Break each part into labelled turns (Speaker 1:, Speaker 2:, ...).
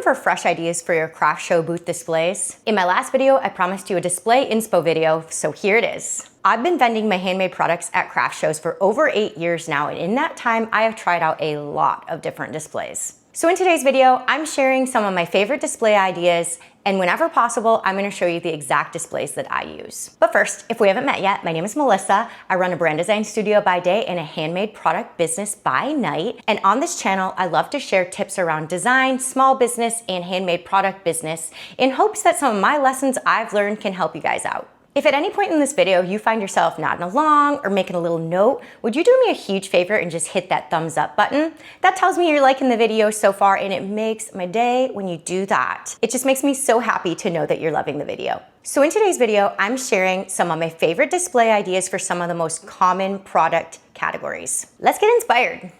Speaker 1: for fresh ideas for your craft show booth displays? In my last video, I promised you a display inspo video, so here it is. I've been vending my handmade products at craft shows for over 8 years now, and in that time, I have tried out a lot of different displays. So in today's video, I'm sharing some of my favorite display ideas, and whenever possible, I'm gonna show you the exact displays that I use. But first, if we haven't met yet, my name is Melissa. I run a brand design studio by day and a handmade product business by night. And on this channel, I love to share tips around design, small business, and handmade product business in hopes that some of my lessons I've learned can help you guys out. If at any point in this video you find yourself nodding along or making a little note, would you do me a huge favor and just hit that thumbs up button? That tells me you're liking the video so far, and it makes my day when you do that. It just makes me so happy to know that you're loving the video. So in today's video, I'm sharing some of my favorite display ideas for some of the most common product categories. Let's get inspired.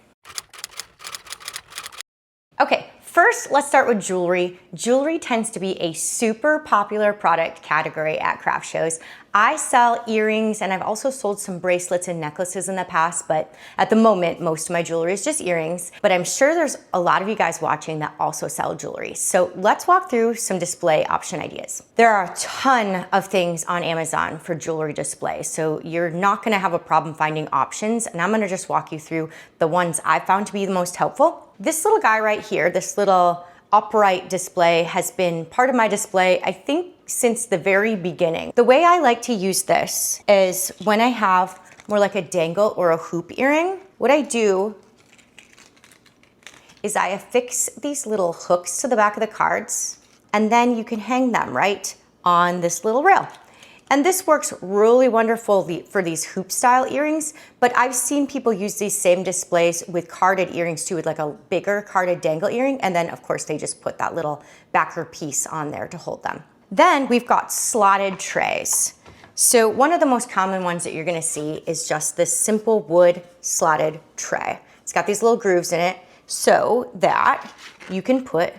Speaker 1: Okay. First, let's start with jewelry. Jewelry tends to be a super popular product category at craft shows. I sell earrings, and I've also sold some bracelets and necklaces in the past, but at the moment, most of my jewelry is just earrings. But I'm sure there's a lot of you guys watching that also sell jewelry. So let's walk through some display option ideas. There are a ton of things on Amazon for jewelry display, so you're not gonna have a problem finding options, and I'm gonna just walk you through the ones I found to be the most helpful. This little guy right here, this little upright display, has been part of my display, I think, since the very beginning. The way I like to use this is when I have more like a dangle or a hoop earring, what I do is I affix these little hooks to the back of the cards, and then you can hang them right on this little rail. And this works really wonderful for these hoop style earrings, but I've seen people use these same displays with carded earrings too, with like a bigger carded dangle earring, and then of course they just put that little backer piece on there to hold them. Then we've got slotted trays. So one of the most common ones that you're gonna see is just this simple wood slotted tray. It's got these little grooves in it so that you can put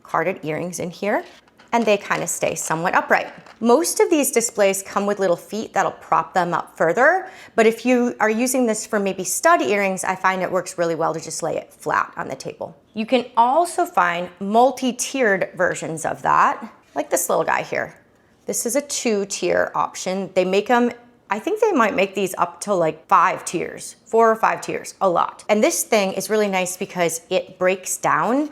Speaker 1: carded earrings in here, and they kind of stay somewhat upright. Most of these displays come with little feet that'll prop them up further, but if you are using this for maybe stud earrings, I find it works really well to just lay it flat on the table. You can also find multi-tiered versions of that, like this little guy here. This is a 2-tier option. They make them, I think they might make these up to like 5 tiers, 4 or 5 tiers, a lot. And this thing is really nice because it breaks down.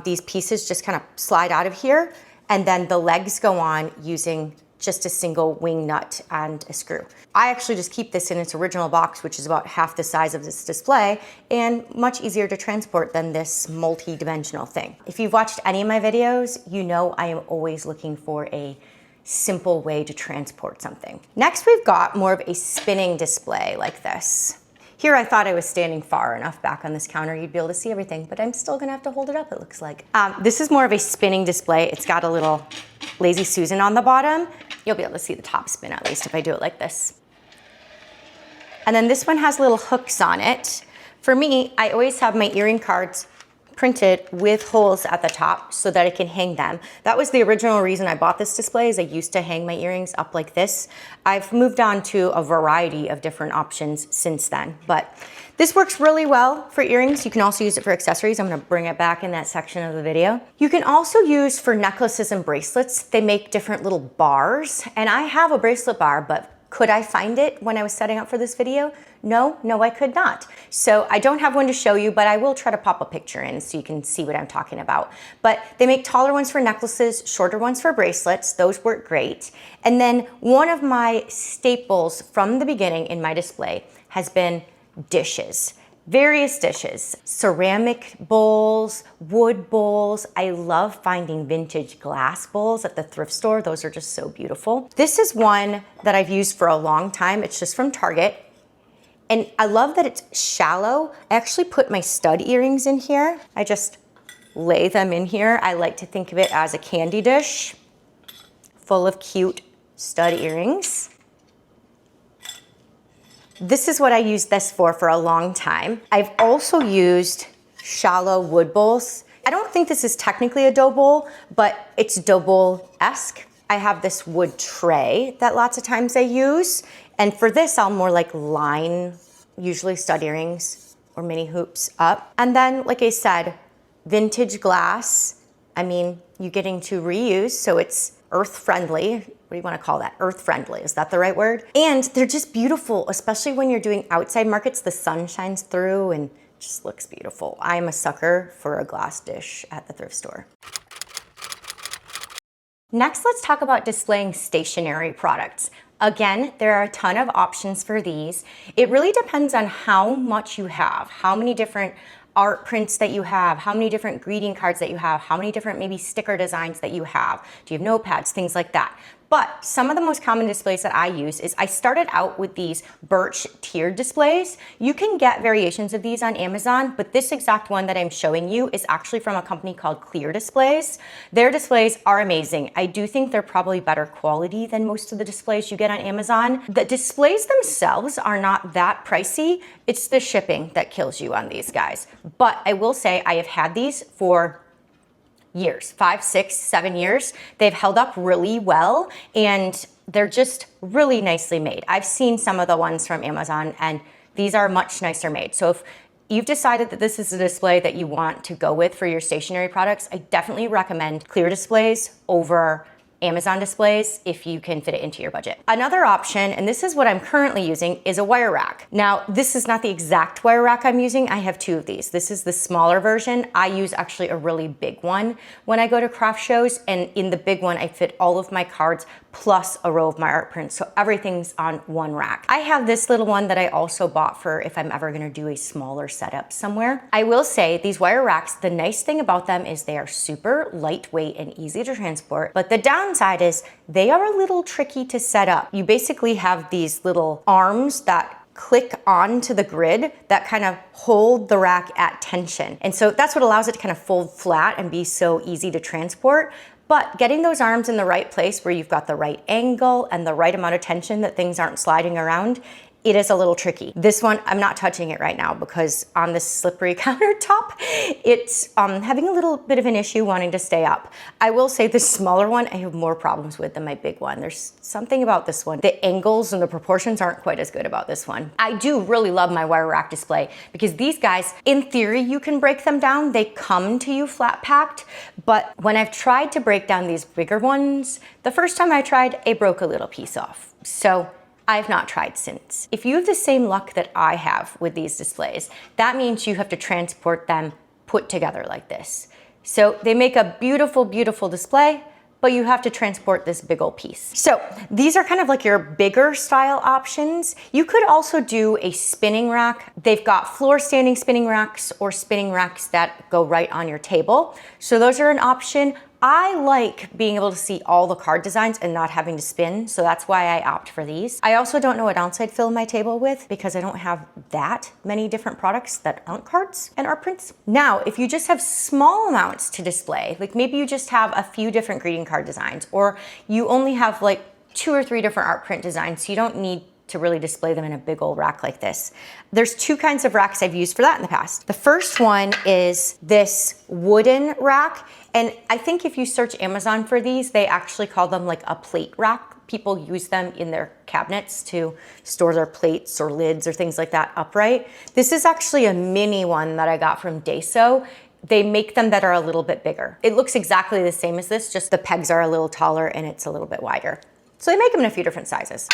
Speaker 1: These pieces just kind of slide out of here, and then the legs go on using just a single wing nut and a screw. I actually just keep this in its original box, which is about half the size of this display and much easier to transport than this multi-dimensional thing. If you've watched any of my videos, you know I am always looking for a simple way to transport something. Next, we've got more of a spinning display like this. Here I thought I was standing far enough back on this counter you'd be able to see everything, but I'm still gonna have to hold it up, it looks like. This is more of a spinning display. It's got a little Lazy Susan on the bottom. You'll be able to see the top spin at least if I do it like this. And then this one has little hooks on it. For me, I always have my earring cards printed with holes at the top so that I can hang them. That was the original reason I bought this display, is I used to hang my earrings up like this. I've moved on to a variety of different options since then, but this works really well for earrings. You can also use it for accessories. I'm gonna bring it back in that section of the video. You can also use for necklaces and bracelets. They make different little bars, and I have a bracelet bar, but could I find it when I was setting up for this video? No, I could not. So I don't have one to show you, but I will try to pop a picture in so you can see what I'm talking about. But they make taller ones for necklaces, shorter ones for bracelets. Those work great. And then one of my staples from the beginning in my display has been dishes. Various dishes, ceramic bowls, wood bowls. I love finding vintage glass bowls at the thrift store. Those are just so beautiful. This is one that I've used for a long time. It's just from Target. And I love that it's shallow. I actually put my stud earrings in here. I just lay them in here. I like to think of it as a candy dish full of cute stud earrings. This is what I used this for a long time. I've also used shallow wood bowls. I don't think this is technically a dough bowl, but it's dough bowl-esque. I have this wood tray that lots of times I use. And for this, I'll more like line, usually stud earrings or mini hoops up. And then, like I said, vintage glass I mean, you're getting to reuse, so it's earth friendly. What do you want to call that? Earth friendly, is that the right word? And they're just beautiful, especially when you're doing outside markets. The sun shines through and just looks beautiful. I'm a sucker for a glass dish at the thrift store. Next, let's talk about displaying stationery products. Again, there are a ton of options for these. It really depends on how much you have, how many different art prints that you have, how many different greeting cards that you have, how many different maybe sticker designs that you have. Do you have notepads, things like that? But some of the most common displays that I use is I started out with these birch tiered displays. You can get variations of these on Amazon, but this exact one that I'm showing you is actually from a company called Clear Displays. Their displays are amazing. I do think they're probably better quality than most of the displays you get on Amazon. The displays themselves are not that pricey. It's the shipping that kills you on these guys. But I will say I have had these for years, 5, 6, 7 years. They've held up really well and they're just really nicely made. I've seen some of the ones from Amazon and these are much nicer made. So if you've decided that this is a display that you want to go with for your stationery products, I definitely recommend Clear Displays over Amazon displays if you can fit it into your budget. Another option, and this is what I'm currently using, is a wire rack. Now, this is not the exact wire rack I'm using. I have 2 of these. This is the smaller version. I use actually a really big one when I go to craft shows, and in the big one, I fit all of my cards plus a row of my art prints, so everything's on one rack. I have this little one that I also bought for if I'm ever gonna do a smaller setup somewhere. I will say these wire racks, the nice thing about them is they are super lightweight and easy to transport, but the downside is they are a little tricky to set up. You basically have these little arms that click onto the grid that kind of hold the rack at tension. And so that's what allows it to kind of fold flat and be so easy to transport. But getting those arms in the right place where you've got the right angle and the right amount of tension that things aren't sliding around, it is a little tricky. This one, I'm not touching it right now because on this slippery countertop, it's having a little bit of an issue wanting to stay up. I will say this smaller one, I have more problems with than my big one. There's something about this one. The angles and the proportions aren't quite as good about this one. I do really love my wire rack display because these guys, in theory, you can break them down. They come to you flat packed, but when I've tried to break down these bigger ones, the first time I tried, I broke a little piece off. So I've not tried since. If you have the same luck that I have with these displays, that means you have to transport them put together like this. So they make a beautiful, beautiful display, but you have to transport this big old piece. So these are kind of like your bigger style options. You could also do a spinning rack. They've got floor standing spinning racks or spinning racks that go right on your table. So those are an option. I like being able to see all the card designs and not having to spin, so that's why I opt for these. I also don't know what else I'd fill my table with because I don't have that many different products that aren't cards and art prints. Now, if you just have small amounts to display, like maybe you just have a few different greeting card designs, or you only have like 2 or 3 different art print designs, so you don't need to really display them in a big old rack like this. There's 2 kinds of racks I've used for that in the past. The first one is this wooden rack, and I think if you search Amazon for these, they actually call them like a plate rack. People use them in their cabinets to store their plates or lids or things like that upright. This is actually a mini one that I got from Daiso. They make them that are a little bit bigger. It looks exactly the same as this, just the pegs are a little taller and it's a little bit wider. So they make them in a few different sizes.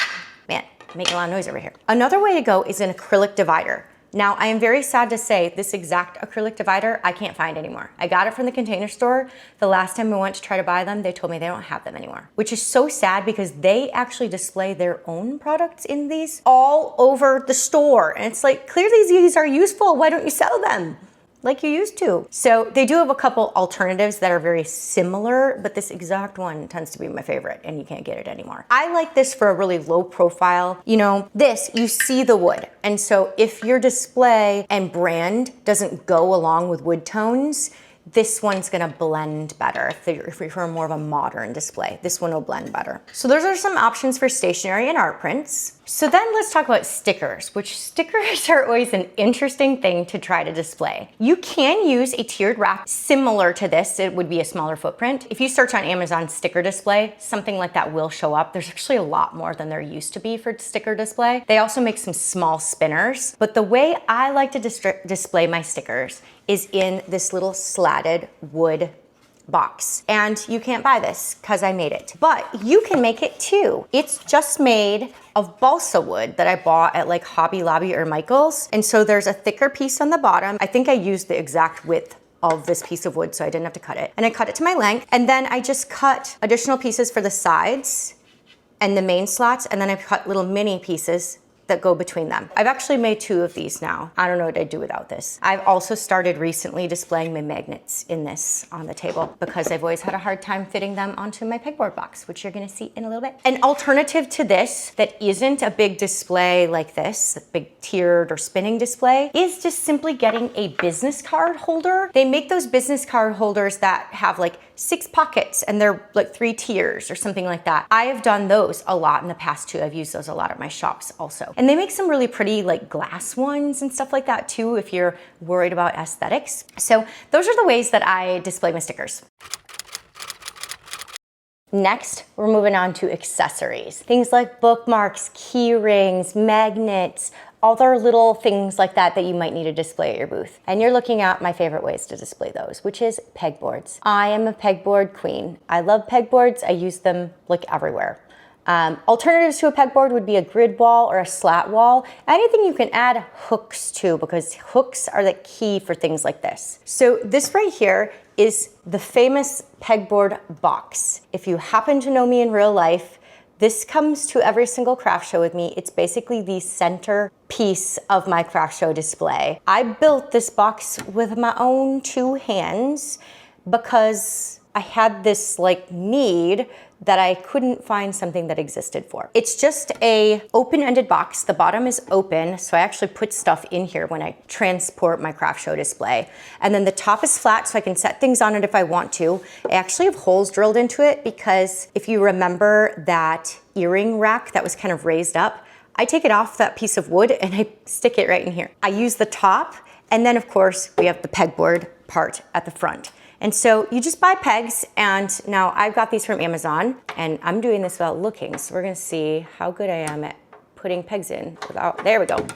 Speaker 1: Man, making a lot of noise over here. Another way to go is an acrylic divider. Now, I am very sad to say this exact acrylic divider I can't find anymore. I got it from the Container Store. The last time I went to try to buy them, they told me they don't have them anymore, which is so sad because they actually display their own products in these all over the store. And it's like, clearly these are useful. Why don't you sell them like you used to? So they do have a couple alternatives that are very similar, but this exact one tends to be my favorite and you can't get it anymore. I like this for a really low profile. You know, this, you see the wood. And so if your display and brand doesn't go along with wood tones, this one's gonna blend better if you're for more of a modern display. This one will blend better. So those are some options for stationery and art prints. So then let's talk about stickers, which stickers are always an interesting thing to try to display. You can use a tiered rack similar to this. It would be a smaller footprint. If you search on Amazon sticker display, something like that will show up. There's actually a lot more than there used to be for sticker display. They also make some small spinners, but the way I like to display my stickers is in this little slatted wood box. And you can't buy this because I made it. But you can make it too. It's just made of balsa wood that I bought at like Hobby Lobby or Michael's. And so there's a thicker piece on the bottom. I think I used the exact width of this piece of wood, so I didn't have to cut it. And I cut it to my length. And then I just cut additional pieces for the sides and the main slots. And then I cut little mini pieces that go between them. I've actually made 2 of these now. I don't know what I'd do without this. I've also started recently displaying my magnets in this on the table because I've always had a hard time fitting them onto my pegboard box, which you're gonna see in a little bit. An alternative to this that isn't a big display like this, a big tiered or spinning display, is just simply getting a business card holder. They make those business card holders that have like 6 pockets and they're like 3 tiers or something like that. I have done those a lot in the past too. I've used those a lot at my shops also. And they make some really pretty like glass ones and stuff like that too if you're worried about aesthetics. So those are the ways that I display my stickers. Next, we're moving on to accessories. Things like bookmarks, key rings, magnets, other little things like that that you might need to display at your booth. And you're looking at my favorite ways to display those, which is pegboards. I am a pegboard queen. I love pegboards. I use them like everywhere. Alternatives to a pegboard would be a grid wall or a slat wall. Anything you can add hooks to, because hooks are the key for things like this. So this right here is the famous pegboard box. If you happen to know me in real life, this comes to every single craft show with me. It's basically the center piece of my craft show display. I built this box with my own 2 hands because I had this like need that I couldn't find something that existed for. It's just a open-ended box. The bottom is open, so I actually put stuff in here when I transport my craft show display. And then the top is flat, so I can set things on it if I want to. I actually have holes drilled into it because if you remember that earring rack that was kind of raised up, I take it off that piece of wood and I stick it right in here. I use the top, and then of course we have the pegboard part at the front. And so you just buy pegs, and now I've got these from Amazon, and I'm doing this without looking, so we're gonna see how good I am at putting pegs in without, there we go.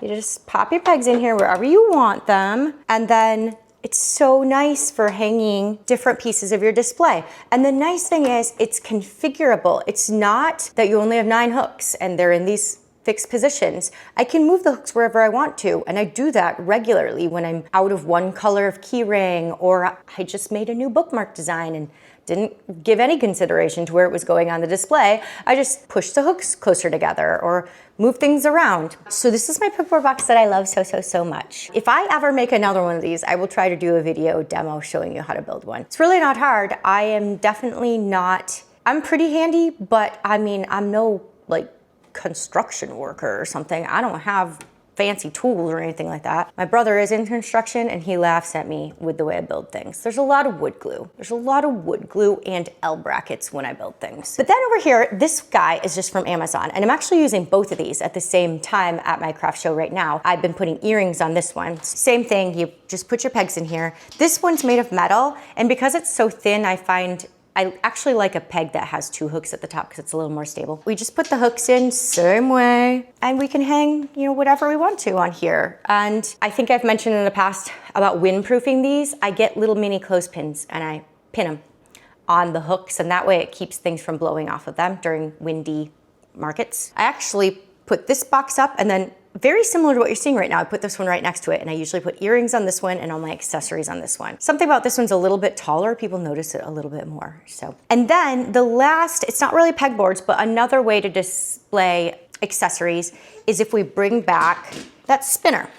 Speaker 1: You just pop your pegs in here wherever you want them, and then it's so nice for hanging different pieces of your display. And the nice thing is it's configurable. It's not that you only have 9 hooks and they're in these fixed positions. I can move the hooks wherever I want to, and I do that regularly when I'm out of one color of keyring, or I just made a new bookmark design and didn't give any consideration to where it was going on the display. I just pushed the hooks closer together or move things around. So this is my pegboard box that I love so much. If I ever make another one of these, I will try to do a video demo showing you how to build one. It's really not hard. I am definitely not, I'm pretty handy, but I mean, I'm no like construction worker or something. I don't have fancy tools or anything like that. My brother is in construction and he laughs at me with the way I build things. There's a lot of wood glue. There's a lot of wood glue and L brackets when I build things. But then over here, this guy is just from Amazon, and I'm actually using both of these at the same time at my craft show right now. I've been putting earrings on this one. Same thing, you just put your pegs in here. This one's made of metal, and because it's so thin, I actually like a peg that has 2 hooks at the top because it's a little more stable. We just put the hooks in same way, and we can hang, you know, whatever we want to on here. And I think I've mentioned in the past about windproofing these. I get little mini clothespins and I pin them on the hooks, and that way it keeps things from blowing off of them during windy markets. I actually put this box up, and then very similar to what you're seeing right now, I put this one right next to it, and I usually put earrings on this one and all my accessories on this one. Something about this one's a little bit taller, people notice it a little bit more, so. And then the last, it's not really pegboards, but another way to display accessories is if we bring back that spinner.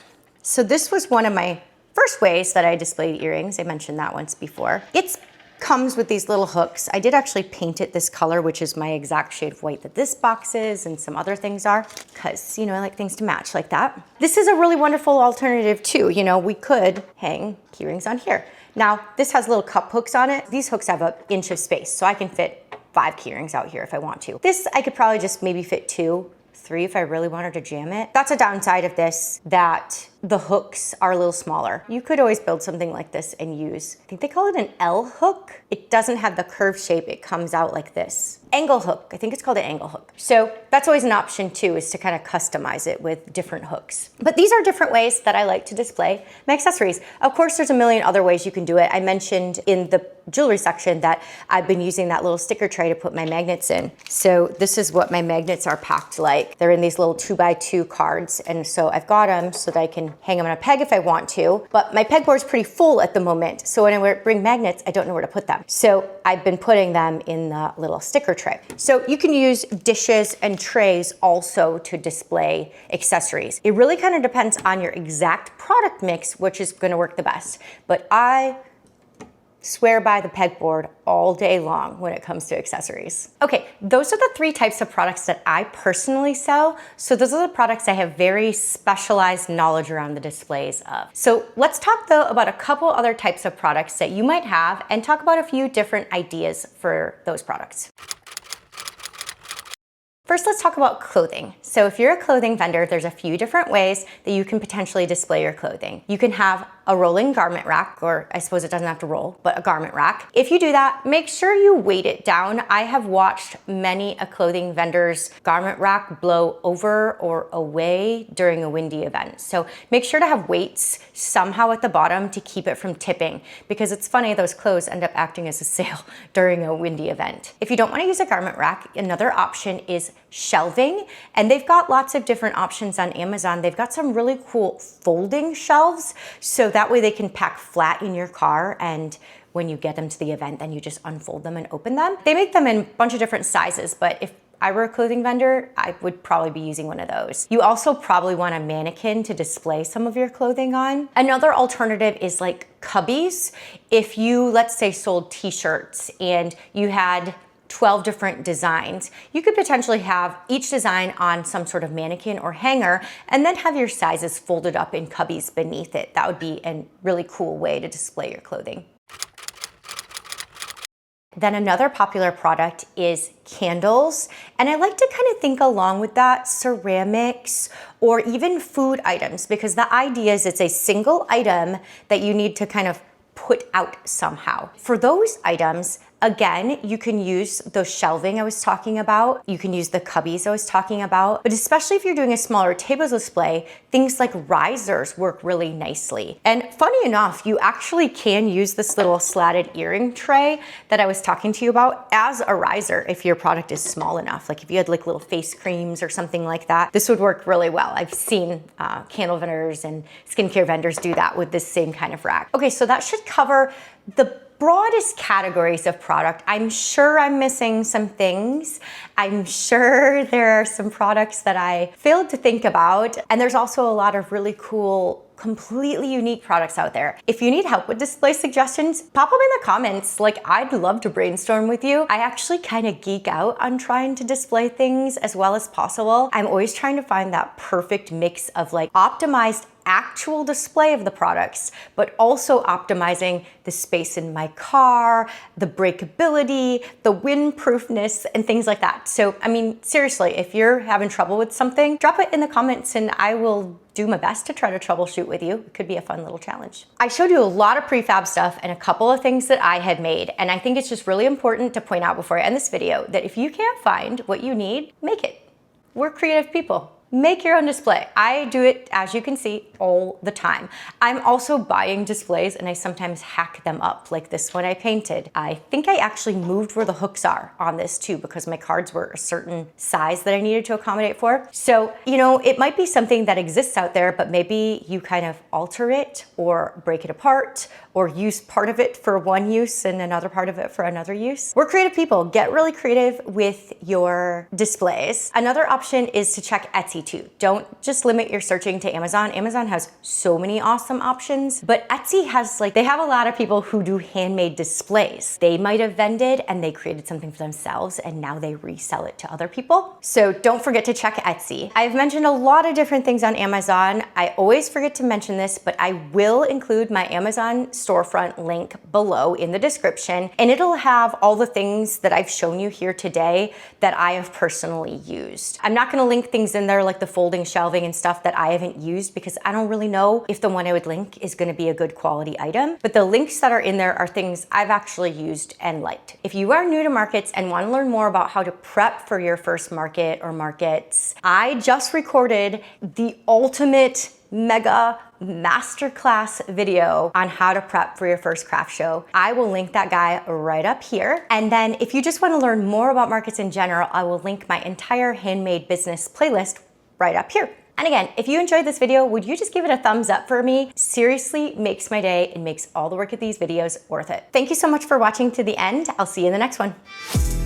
Speaker 1: So this was one of my first ways that I displayed earrings. I mentioned that once before. It comes with these little hooks. I did actually paint it this color, which is my exact shade of white that this box is and some other things are, because, you know, I like things to match like that. This is a really wonderful alternative too. You know, we could hang key rings on here. Now, this has little cup hooks on it. These hooks have an inch of space, so I can fit 5 key rings out here if I want to. This, I could probably just maybe fit 2, 3 if I really wanted to jam it. That's a downside of this, that the hooks are a little smaller. You could always build something like this and use, I think they call it an L hook. It doesn't have the curved shape, it comes out like this. Angle hook, I think it's called an angle hook. So that's always an option too, is to kind of customize it with different hooks. But these are different ways that I like to display my accessories. Of course, there's a million other ways you can do it. I mentioned in the jewelry section that I've been using that little sticker tray to put my magnets in. So this is what my magnets are packed like. They're in these little 2x2 cards. And so I've got them so that I can hang them on a peg if I want to, but my pegboard's pretty full at the moment. So when I bring magnets, I don't know where to put them. So I've been putting them in the little sticker tray. So you can use dishes and trays also to display accessories. It really kind of depends on your exact product mix, which is gonna work the best. But I swear by the pegboard all day long when it comes to accessories. Okay, those are the 3 types of products that I personally sell. So those are the products I have very specialized knowledge around the displays of. So let's talk though about a couple other types of products that you might have and talk about a few different ideas for those products. First, let's talk about clothing. So if you're a clothing vendor, there's a few different ways that you can potentially display your clothing. You can have a rolling garment rack, or I suppose it doesn't have to roll, but a garment rack. If you do that, make sure you weight it down. I have watched many a clothing vendor's garment rack blow over or away during a windy event. So make sure to have weights somehow at the bottom to keep it from tipping, because it's funny, those clothes end up acting as a sail during a windy event. If you don't want to use a garment rack, another option is shelving, and they've got lots of different options on Amazon. They've got some really cool folding shelves, so that way they can pack flat in your car, and when you get them to the event, then you just unfold them and open them. They make them in a bunch of different sizes, but if I were a clothing vendor, I would probably be using one of those. You also probably want a mannequin to display some of your clothing on. Another alternative is like cubbies. If you, let's say, sold t-shirts and you had 12 different designs, you could potentially have each design on some sort of mannequin or hanger and then have your sizes folded up in cubbies beneath it. That would be a really cool way to display your clothing. Then another popular product is candles. And I like to kind of think along with that, ceramics or even food items, because the idea is it's a single item that you need to kind of put out somehow. For those items, again, you can use those shelving I was talking about. You can use the cubbies I was talking about, but especially if you're doing a smaller table display, things like risers work really nicely. And funny enough, you actually can use this little slatted earring tray that I was talking to you about as a riser if your product is small enough. Like if you had like little face creams or something like that, this would work really well. I've seen candle vendors and skincare vendors do that with this same kind of rack. Okay, so that should cover the broadest categories of product. I'm sure I'm missing some things. I'm sure there are some products that I failed to think about. And there's also a lot of really cool, completely unique products out there. If you need help with display suggestions, pop them in the comments. Like, I'd love to brainstorm with you. I actually kind of geek out on trying to display things as well as possible. I'm always trying to find that perfect mix of like optimized actual display of the products, but also optimizing the space in my car, the breakability, the windproofness, and things like that. So, I mean, seriously, if you're having trouble with something, drop it in the comments and I will do my best to try to troubleshoot with you. It could be a fun little challenge. I showed you a lot of prefab stuff and a couple of things that I had made, and I think it's just really important to point out before I end this video that if you can't find what you need, make it. We're creative people. Make your own display. I do it, as you can see, all the time. I'm also buying displays and I sometimes hack them up, like this one I painted. I think I actually moved where the hooks are on this too, because my cards were a certain size that I needed to accommodate for. So, you know, it might be something that exists out there, but maybe you kind of alter it or break it apart or use part of it for one use and another part of it for another use. We're creative people. Get really creative with your displays. Another option is to check Etsy too. Don't just limit your searching to Amazon. Amazon has so many awesome options, but Etsy has they have a lot of people who do handmade displays. They might have vended and they created something for themselves and now they resell it to other people. So don't forget to check Etsy. I've mentioned a lot of different things on Amazon. I always forget to mention this, but I will include my Amazon storefront link below in the description, and it'll have all the things that I've shown you here today that I have personally used. I'm not gonna link things in there like the folding shelving and stuff that I haven't used because I don't really know if the one I would link is gonna be a good quality item, but the links that are in there are things I've actually used and liked. If you are new to markets and wanna learn more about how to prep for your first market or markets, I just recorded the ultimate mega masterclass video on how to prep for your first craft show. I will link that guy right up here. And then if you just want to learn more about markets in general, I will link my entire handmade business playlist right up here. And again, if you enjoyed this video, would you just give it a thumbs up for me? Seriously makes my day and makes all the work of these videos worth it. Thank you so much for watching to the end. I'll see you in the next one.